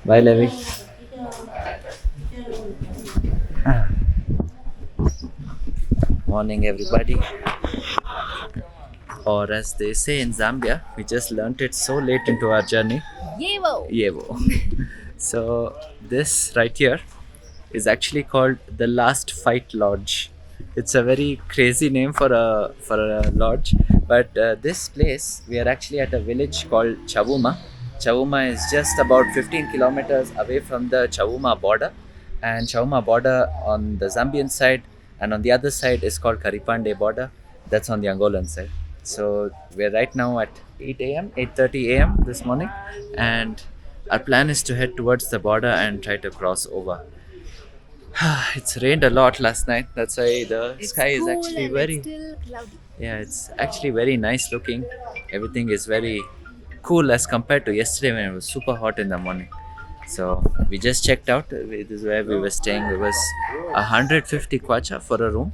Bye, Levi. Morning, everybody. Or as they say in Zambia, we just learnt it so late into our journey. Yevo. Yevo. So this right here is actually called the Last Fight Lodge. It's a very crazy name for a lodge, but this place we are actually at a village called Chavuma. Chavuma is just about 15 kilometers away from the Chavuma border, and Chavuma border on the Zambian side, and on the other side is called Caripande Border. That's on the Angolan side. So we're right now at 8 a.m., 8:30 a.m. this morning, and our plan is to head towards the border and try to cross over. It's rained a lot last night. That's why the sky is actually very Still cloudy. yeah, it's actually very nice looking. Everything is very cool as compared to yesterday when it was super hot in the morning. So we just checked out. This is where we were staying. It was 150 kwacha for a room.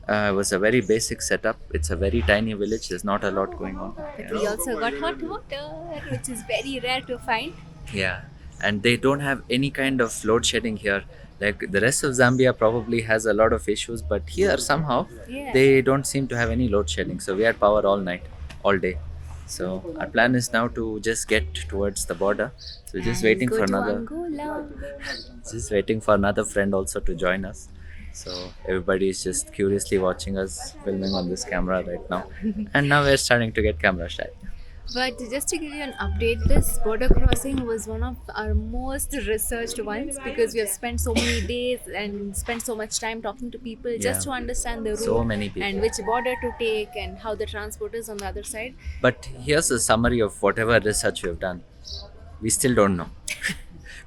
It was a very basic setup. It's a very tiny village. There's not a lot going on. But we also got hot water, which is very rare to find. Yeah, and they don't have any kind of load shedding here. Like the rest of Zambia probably has a lot of issues, but here somehow Yeah. they don't seem to have any load shedding. So we had power all night, all day. So our plan is now to just get towards the border. So just And waiting go for to another, Angola. just waiting for another friend also to join us. So everybody is just curiously watching us filming on this camera right now, and now we're starting to get camera shy. But just to give you an update, this border crossing was one of our most researched ones because we have spent so many days and spent so much time talking to people just Yeah. to understand the route So many people. and which border to take and how the transport is on the other side. But here's a summary of whatever research we've done. We still don't know.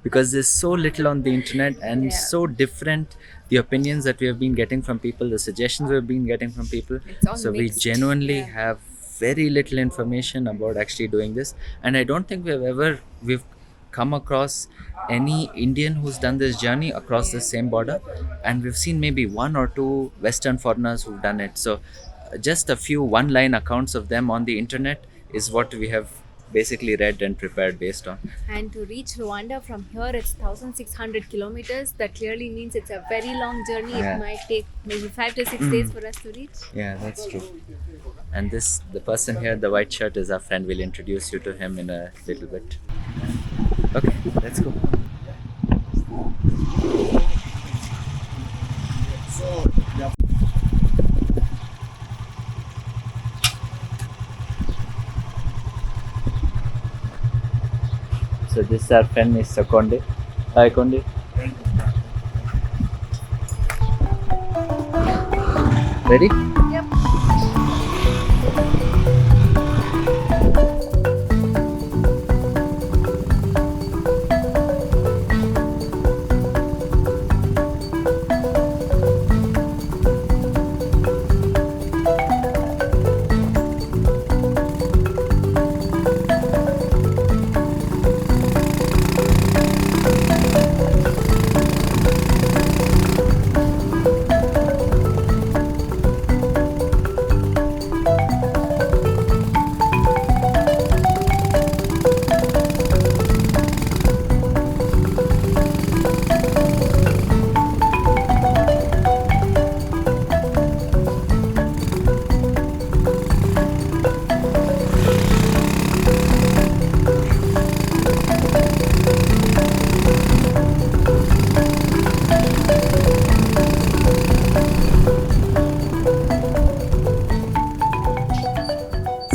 Because there's so little on the internet and Yeah. so different the opinions that we have been getting from people, the suggestions we've been getting from people. It's all So mixed. we genuinely Yeah. have very little information about actually doing this. And I don't think we've come across any Indian who's done this journey across the same border. And we've seen maybe one or two Western foreigners who've done it. So just a few one-line accounts of them on the internet is what we have basically read and prepared based on. And to reach Rwanda from here, it's 1,600 kilometers. That clearly means it's a very long journey. Yeah. It might take maybe 5 to 6 days for us to reach. Yeah, that's true. And the person here in the white shirt is our friend. We'll introduce you to him in a little bit. Okay, let's go. So this is our friend Mr. Konde. Hi Konde. Ready? Yep.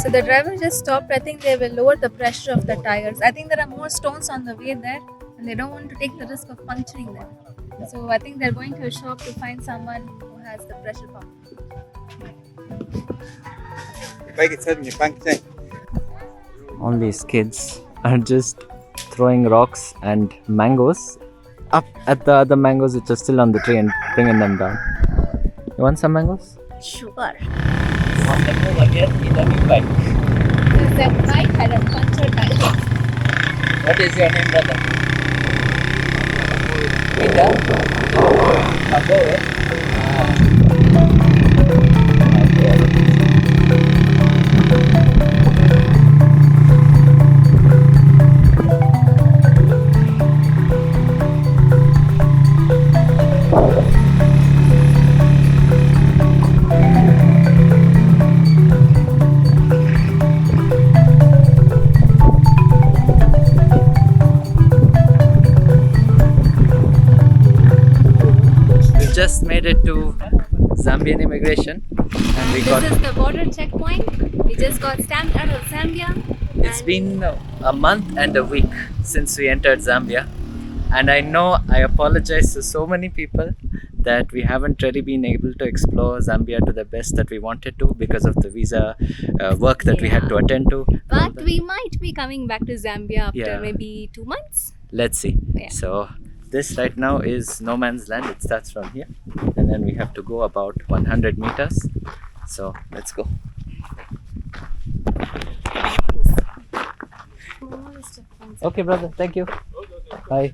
So the driver just stopped. I think they will lower the pressure of the tires. I think there are more stones on the way there and they don't want to take the risk of puncturing them. So I think they're going to a shop to find someone who has the pressure pump. All these kids are just throwing rocks and mangoes up at the other mangoes which are still on the tree and bringing them down. You want some mangoes? Sure. You want them over here? Either we bite. That bike had a punctured tire. What is your name, brother? Peter? Amor? Okay. just made it to Zambian immigration, and we This got. is the border checkpoint. We just got stamped out of Zambia. It's and been a month and a week since we entered Zambia, and I know I apologize to so many people that we haven't really been able to explore Zambia to the best that we wanted to because of the visa work that we had to attend to. But we might be coming back to Zambia after Yeah. maybe 2 months. Let's see. Yeah. So this right now is no man's land. It starts from here, and then we have to go about 100 meters. So let's go. Okay, brother. Thank you. Bye.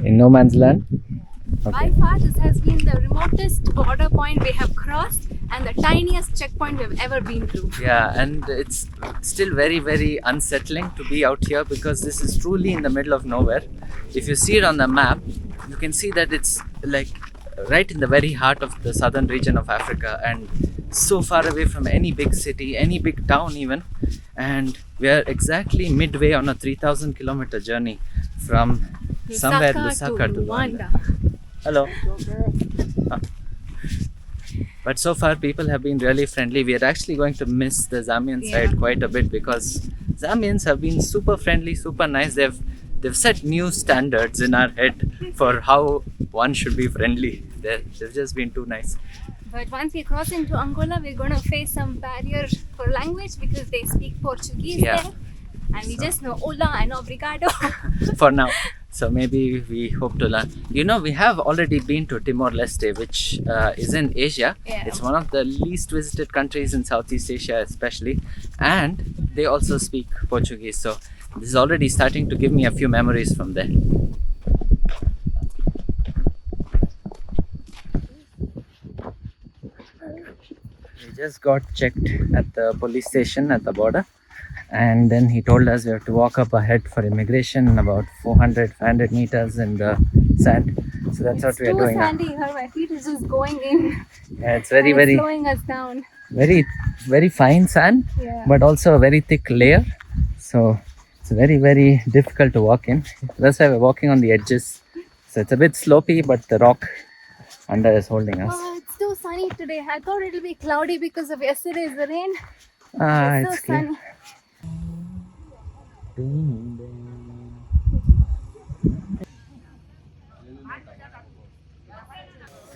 In no man's land. By far, this has been the remotest border point we have crossed and the tiniest checkpoint we've ever been to. Yeah, and it's still very, very unsettling to be out here because this is truly in the middle of nowhere. If you see it on the map, you can see that it's like right in the very heart of the southern region of Africa and so far away from any big city, any big town even. And we are exactly midway on a 3,000 kilometer journey from somewhere Lusaka to Rwanda. Hello. But so far people have been really friendly. We are actually going to miss the Zambian side quite a bit because Zambians have been super friendly, super nice. They've set new standards in our head for how one should be friendly. They've just been too nice. But once we cross into Angola, we're going to face some barrier for language because they speak Portuguese there. And we just know hola and obrigado. For now. So maybe we hope to learn. You know, we have already been to Timor-Leste, which is in Asia. Yeah. It's one of the least visited countries in Southeast Asia especially. And they also speak Portuguese. So this is already starting to give me a few memories from there. We just got checked at the police station at the border. And then he told us we have to walk up ahead for immigration about 500 meters in the sand. So that's what we are doing now. It's too sandy here. My feet is just going in. Yeah, it's very, very slowing us down. very, very fine sand, but also a very thick layer. So it's very, very difficult to walk in. That's why we're walking on the edges. So it's a bit slopey, but the rock under is holding us. Oh, it's too sunny today. I thought it'll be cloudy because of yesterday's rain. It's so clear. sunny.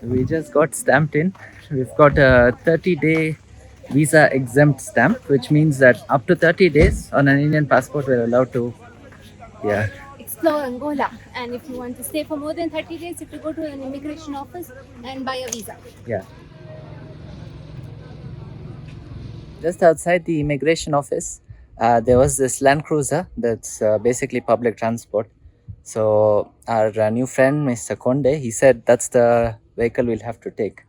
So we just got stamped in. We've got a 30-day visa exempt stamp, which means that up to 30 days on an Indian passport we're allowed to explore Angola. And if you want to stay for more than 30 days, you have to go to an immigration office and buy a visa. Yeah. Just outside the immigration office, there was this Land Cruiser that's basically public transport. So our new friend, Mr. Konde, he said that's the vehicle we'll have to take.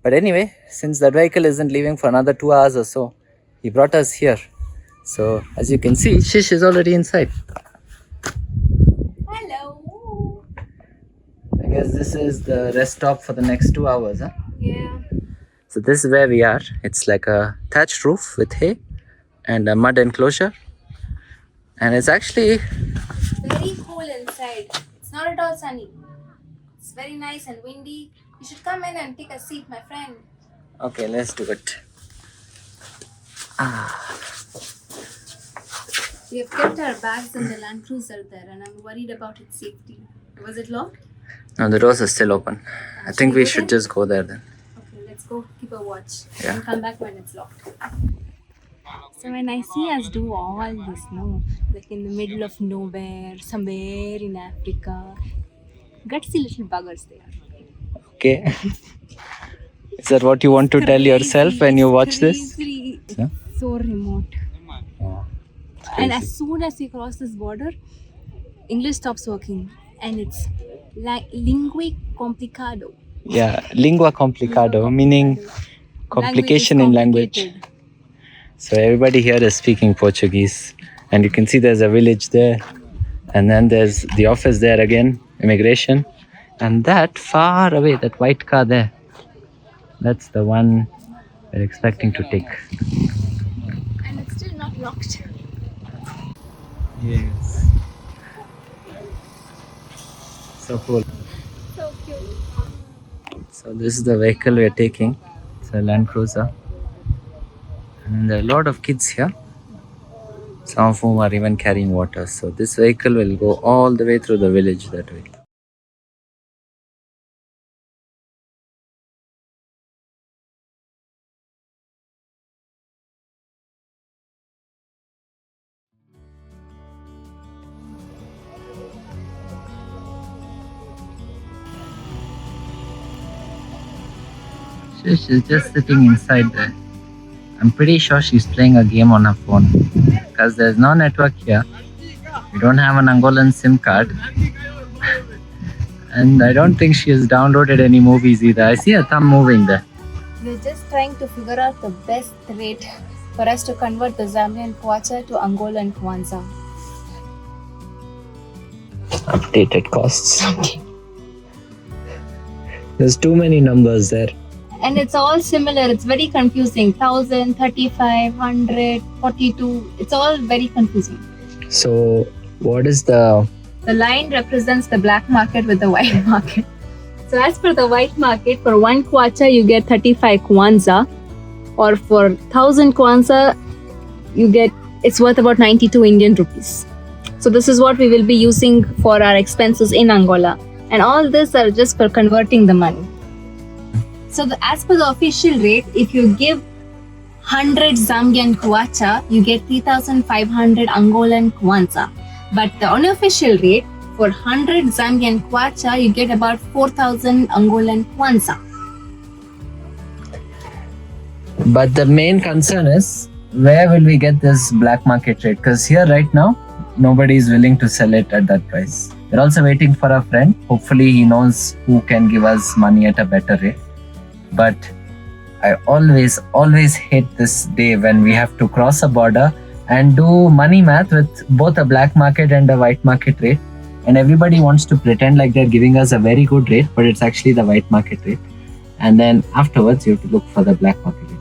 But anyway, since that vehicle isn't leaving for another 2 hours or so, he brought us here. So as you can see, Shish is already inside. Hello. I guess this is the rest stop for the next 2 hours, huh? Yeah. So this is where we are. It's like a thatched roof with hay and a mud enclosure. And it's actually Very cool inside. It's not at all sunny. It's very nice and windy. You should come in and take a seat, my friend. okay. Let's do it. We have kept our bags in the Land Cruiser there and I'm worried about its safety. Was it locked? No, the doors are still open. I think we should just go there then. Okay, let's go keep a watch. Yeah. And come back when it's locked. So when I see us do all this, no, like in the middle of nowhere, somewhere in Africa, gutsy little buggers they are. Okay. Is that what you want to tell yourself when you watch this? Yeah. So remote. Yeah. And as soon as we cross this border, English stops working and it's like lingua complicado. Yeah, lingua complicado, meaning complication in language. So everybody here is speaking Portuguese, and you can see there's a village there, and then there's the office there again, immigration, and that far away, that white car there, that's the one we're expecting to take. And it's locked. Yes. So cool. So cute. So this is the vehicle we are taking. It's a Land Cruiser. And there are a lot of kids here. Some of whom are even carrying water. So this vehicle will go all the way through the village that way. She's just sitting inside there. I'm pretty sure she's playing a game on her phone because there's no network here. We don't have an Angolan SIM card. And I don't think she has downloaded any movies either. I see her thumb moving there. We're just trying to figure out the best rate for us to convert the Zambian kwacha to Angolan kwanza. Updated costs. There's too many numbers there. And it's all similar. It's very confusing. 1,000, 35, 100, 42. It's all very confusing. So, what is the... The line represents the black market with the white market. So as per the white market, for 1 kwacha you get 35 kwanza, or for 1,000 kwanza it's worth about 92 Indian rupees. So this is what we will be using for our expenses in Angola, and all this are just for converting the money. So as per the official rate, if you give 100 Zambian kwacha, you get 3,500 Angolan kwanza. But the unofficial rate, for 100 Zambian kwacha, you get about 4,000 Angolan kwanza. But the main concern is, where will we get this black market rate? Because here right now, nobody is willing to sell it at that price. We're also waiting for a friend. Hopefully he knows who can give us money at a better rate. But I always hate this day when we have to cross a border and do money math with both a black market and a white market rate. And everybody wants to pretend like they're giving us a very good rate, but it's actually the white market rate. And then afterwards, you have to look for the black market rate.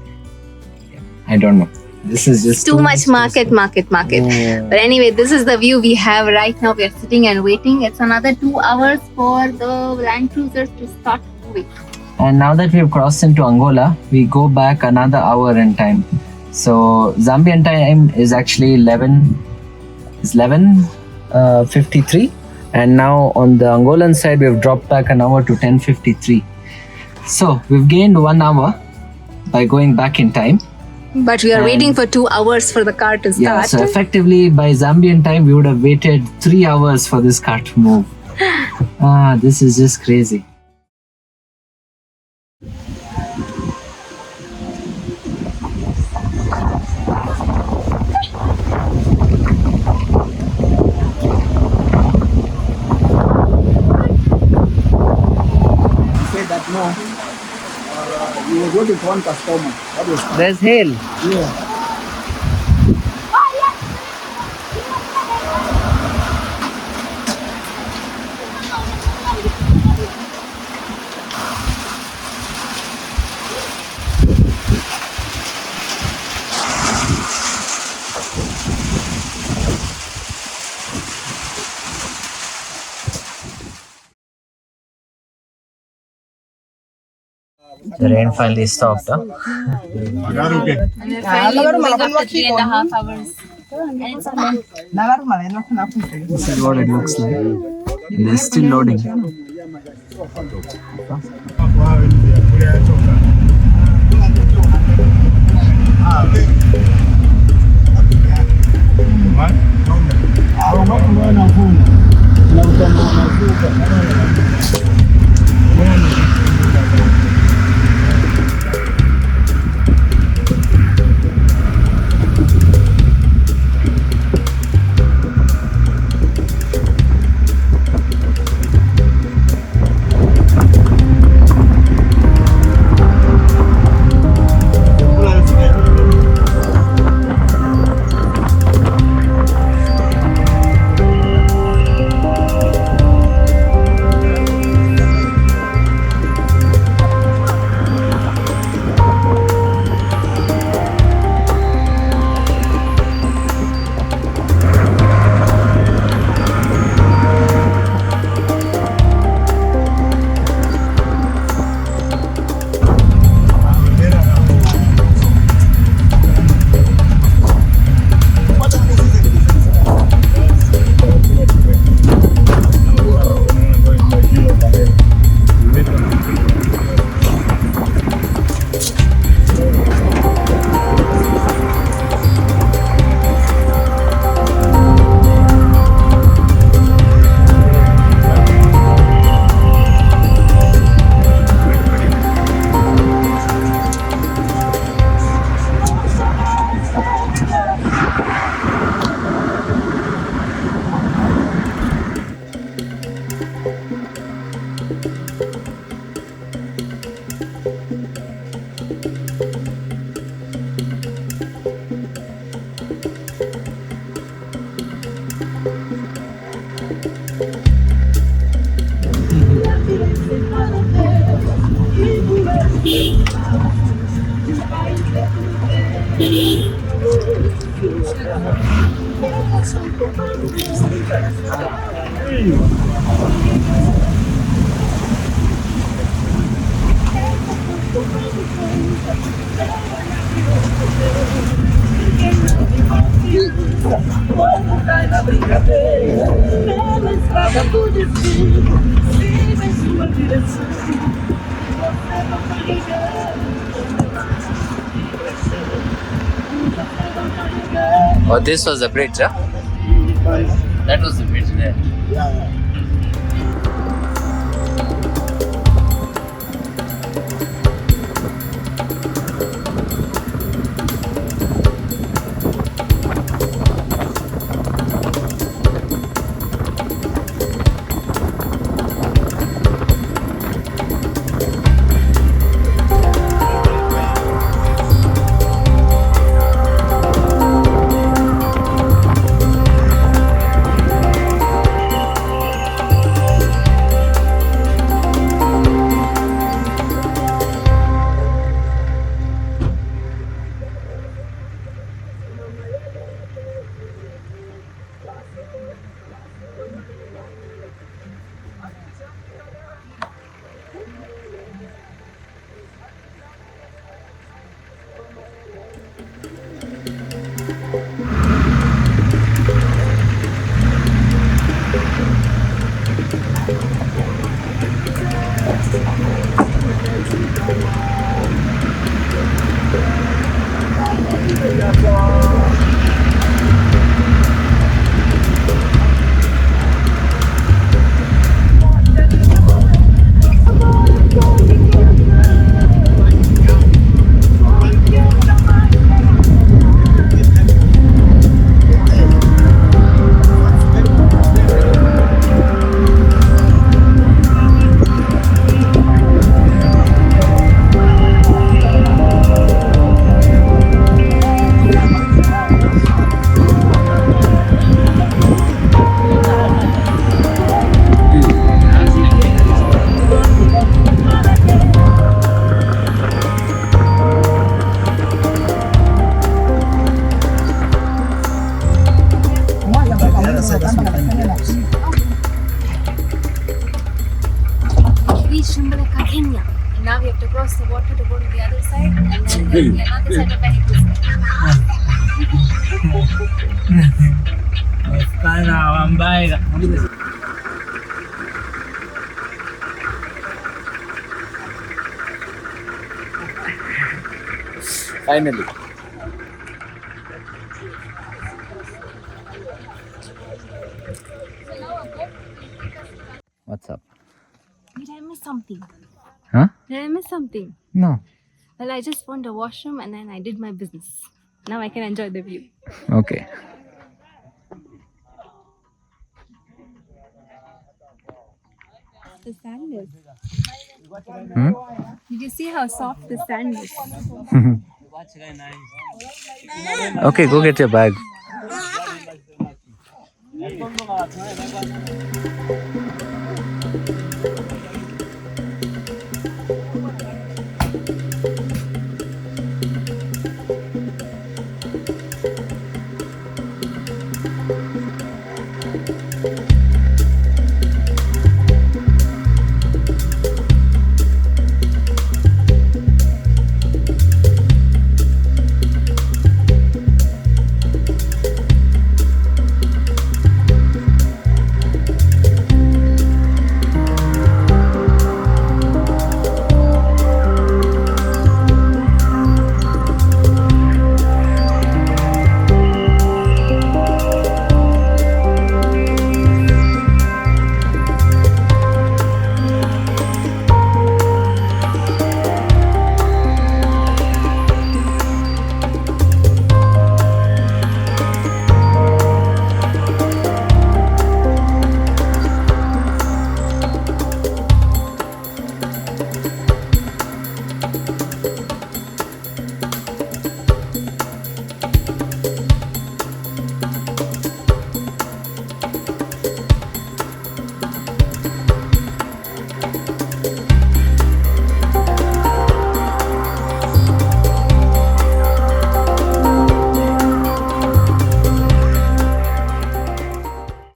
Yeah, I don't know. This is just too much market. Yeah. But anyway, this is the view we have right now. We are sitting and waiting. It's another 2 hours for the Land Cruisers to start moving. And now that we've crossed into Angola, we go back another hour in time. So Zambian time is actually 11:53, and now on the Angolan side we've dropped back an hour to 10:53. So we've gained 1 hour by going back in time. But we are waiting for 2 hours for the car to start. Yeah, so effectively by Zambian time we would have waited 3 hours for this car to move. This is just crazy. No, you were going to one customer. There's hail. Yeah. The rain finally stopped. Huh? And we're finally moving after 3.5 hours. And it's This is what it looks like. They're still loading. Oh, this was the bridge, huh? That was the bridge there. Yeah. Reached Lumbala Kenge. And now we have to cross the water to go to the other side, and then there'll be another set of vehicles. Finally. What's up? Did I miss something? Huh? Did I miss something? No. Well, I just found a washroom and then I did my business. Now I can enjoy the view. Okay. The sand is. Hmm? Did you see how soft the sand is? Okay, go get your bag.